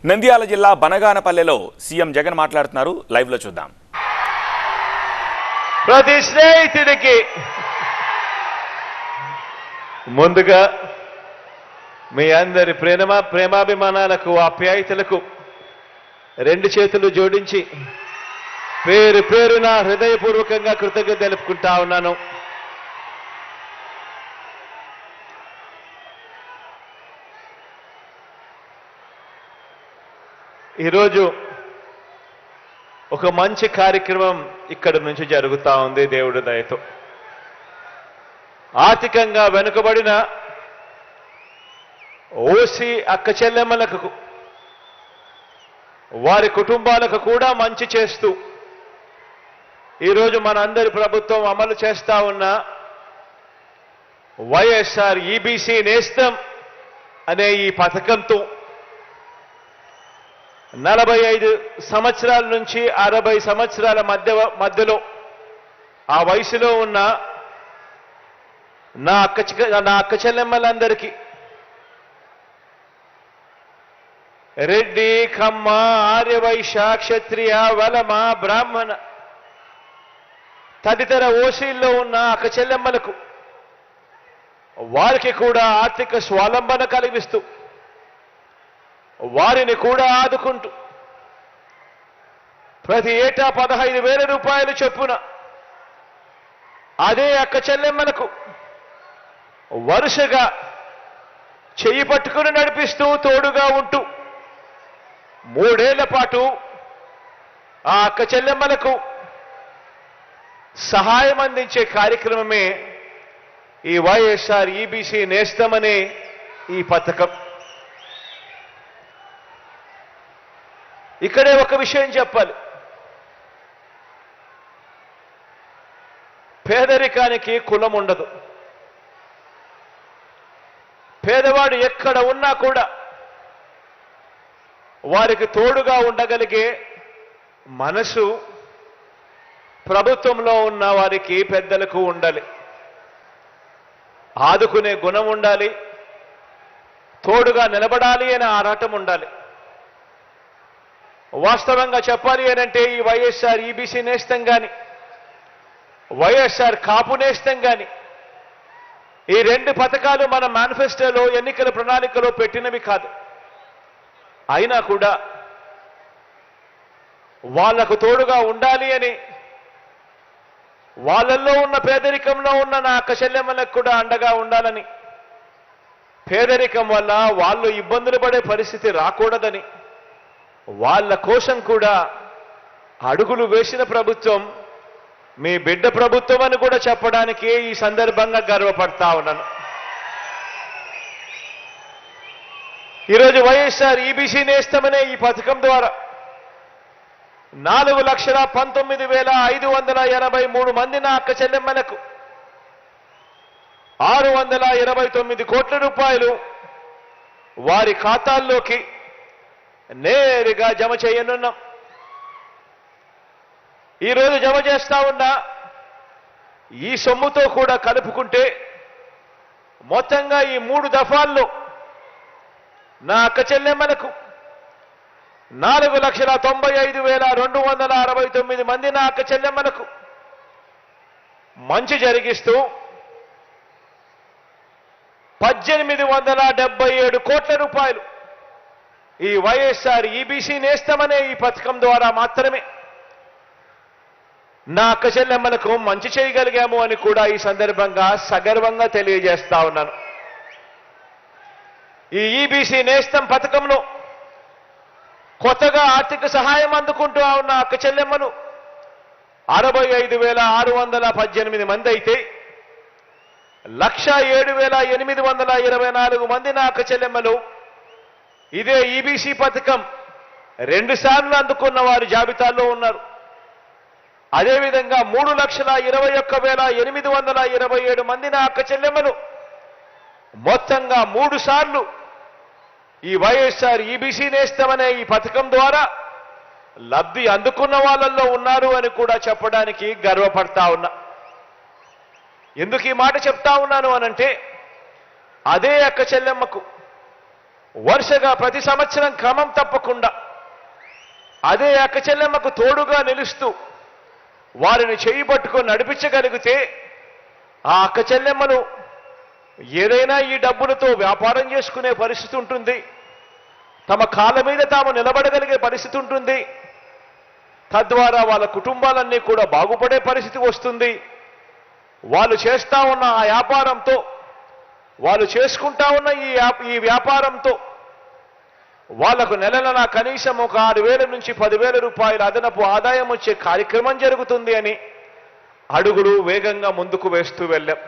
నంద్యాల జిల్లా బనగానపల్లెలో సీఎం జగన్ మాట్లాడుతున్నారు. లైవ్ లో చూద్దాం. ప్రతి స్నేహితుడికి ముందుగా మీ అందరి ప్రేమాభిమానాలకు ఆప్యాయతలకు రెండు చేతులు జోడించి పేరు పేరున హృదయపూర్వకంగా కృతజ్ఞత తెలుపుకుంటా ఉన్నాను. ఈరోజు ఒక మంచి కార్యక్రమం ఇక్కడి నుంచి జరుగుతూ ఉంది. దేవుడి దయతో ఆర్థికంగా వెనుకబడిన ఓసీ అక్క చెల్లెమ్మలకు వారి కుటుంబాలకు కూడా మంచి చేస్తూ ఈరోజు మనందరి ప్రభుత్వం అమలు చేస్తా ఉన్న వైఎస్ఆర్ ఈబీసీ నేస్తం అనే ఈ పథకంతో 45 సంవత్సరాల నుంచి 60 సంవత్సరాల మధ్యలో ఆ వయసులో ఉన్న నా అక్క చెల్లెమ్మలందరికీ రెడ్డి, కమ్మ, ఆర్యవైశ్య, క్షత్రియ, వలమ, బ్రాహ్మణ తదితర ఓసీల్లో ఉన్న అక్క చెల్లెమ్మలకు వారికి కూడా ఆర్థిక స్వావలంబన కలిగిస్తూ వారిని కూడా ఆదుకుంటూ ప్రతి ఏటా 15,000 రూపాయలు చొప్పున అదే అక్క చెల్లెమ్మలకు వరుసగా చెయ్యి పట్టుకుని నడిపిస్తూ తోడుగా ఉంటూ 3 ఏళ్ల పాటు ఆ అక్క చెల్లెమ్మలకు సహాయం అందించే కార్యక్రమమే ఈ వైఎస్ఆర్ ఈబీసీ నేస్తం అనే ఈ పథకం. ఇక్కడే ఒక విషయం చెప్పాలి. పేదరికానికి కులం ఉండదు. పేదవాడు ఎక్కడ ఉన్నా కూడా వారికి తోడుగా ఉండగలిగే మనసు ప్రభుత్వంలో ఉన్న వారికి పెద్దలకు ఉండాలి. ఆదుకునే గుణం ఉండాలి. తోడుగా నిలబడాలి అనే ఆరాటం ఉండాలి. వాస్తవంగా చెప్పాలి అనంటే ఈ వైఎస్ఆర్ ఈబీసీ నేస్తం కానీ వైఎస్ఆర్ కాపు నేస్తం కానీ ఈ 2 పథకాలు మన మేనిఫెస్టోలో ఎన్నికల ప్రణాళికలో పెట్టినవి కాదు. అయినా కూడా వాళ్లకు తోడుగా ఉండాలి అని వాళ్ళల్లో ఉన్న పేదరికంలో ఉన్న నా అక్క చెల్లెమ్మలకు కూడా అండగా ఉండాలని, పేదరికం వల్ల వాళ్ళు ఇబ్బందులు పడే పరిస్థితి రాకూడదని వాళ్ళ కోసం కూడా అడుగులు వేసిన ప్రభుత్వం మీ బిడ్డ ప్రభుత్వం అని కూడా చెప్పడానికి ఈ సందర్భంగా గర్వపడతా ఉన్నాను. ఈరోజు వైఎస్ఆర్ ఈబీసీ నేస్తం అనే ఈ పథకం ద్వారా 4,19,583 మంది నా అక్క చెల్లెమ్మలకు 629 కోట్ల రూపాయలు వారి ఖాతాల్లోకి నేరుగా జమ చేయనున్నాం. ఈరోజు జమ చేస్తా ఉన్న ఈ సొమ్ముతో కూడా కలుపుకుంటే మొత్తంగా ఈ 3 దఫాల్లో నా అక్క చెల్లెమ్మలకు 4,95,269 మంది నా అక్క చెల్లెమ్మలకు మంచి జరిగిస్తూ 1,877 కోట్ల రూపాయలు ఈ వైఎస్ఆర్ ఈబీసీ నేస్తం అనే ఈ పథకం ద్వారా మాత్రమే నా అక్క చెల్లెమ్మలకు మంచి చేయగలిగాము అని కూడా ఈ సందర్భంగా సగర్వంగా తెలియజేస్తా ఉన్నాను. ఈ ఈబీసీ నేస్తం పథకంలో కొత్తగా ఆర్థిక సహాయం అందుకుంటూ ఉన్న అక్క చెల్లెమ్మలు 65,618 మంది అయితే 1,07,824 మంది నా అక్క చెల్లెమ్మలు ఇదే ఈబీసీ పథకం 2 సార్లు అందుకున్న వారి జాబితాలో ఉన్నారు. అదేవిధంగా 3,21,827 మంది నా అక్క చెల్లెమ్మలు మొత్తంగా 3 సార్లు ఈ వైఎస్ఆర్ ఈబీసీ నేస్తం అనే ఈ పథకం ద్వారా లబ్ధి అందుకున్న వాళ్ళల్లో ఉన్నారు అని కూడా చెప్పడానికి గర్వపడతా ఉన్నా. ఎందుకు ఈ మాట చెప్తా ఉన్నాను అనంటే అదే అక్క చెల్లెమ్మకు వరుసగా ప్రతి సంవత్సరం క్రమం తప్పకుండా అదే అక్క చెల్లెమ్మకు తోడుగా నిలుస్తూ వారిని చేయి పట్టుకొని నడిపించగలిగితే ఆ అక్క చెల్లెమ్మలు ఏదైనా ఈ డబ్బులతో వ్యాపారం చేసుకునే పరిస్థితి ఉంటుంది, తమ కాళ్ళ మీద తాము నిలబడగలిగే పరిస్థితి ఉంటుంది, తద్వారా వాళ్ళ కుటుంబాలన్నీ కూడా బాగుపడే పరిస్థితి వస్తుంది. వాళ్ళు చేస్తా ఉన్న ఆ వ్యాపారంతో, వాళ్ళు చేసుకుంటా ఉన్న ఈ వ్యాపారంతో వాళ్లకు నెల కనీసం ఒక 6,000 నుంచి 10,000 రూపాయల అదనపు ఆదాయం వచ్చే కార్యక్రమం జరుగుతుంది అని అడుగులు వేగంగా ముందుకు వేస్తూ వెళ్ళాం.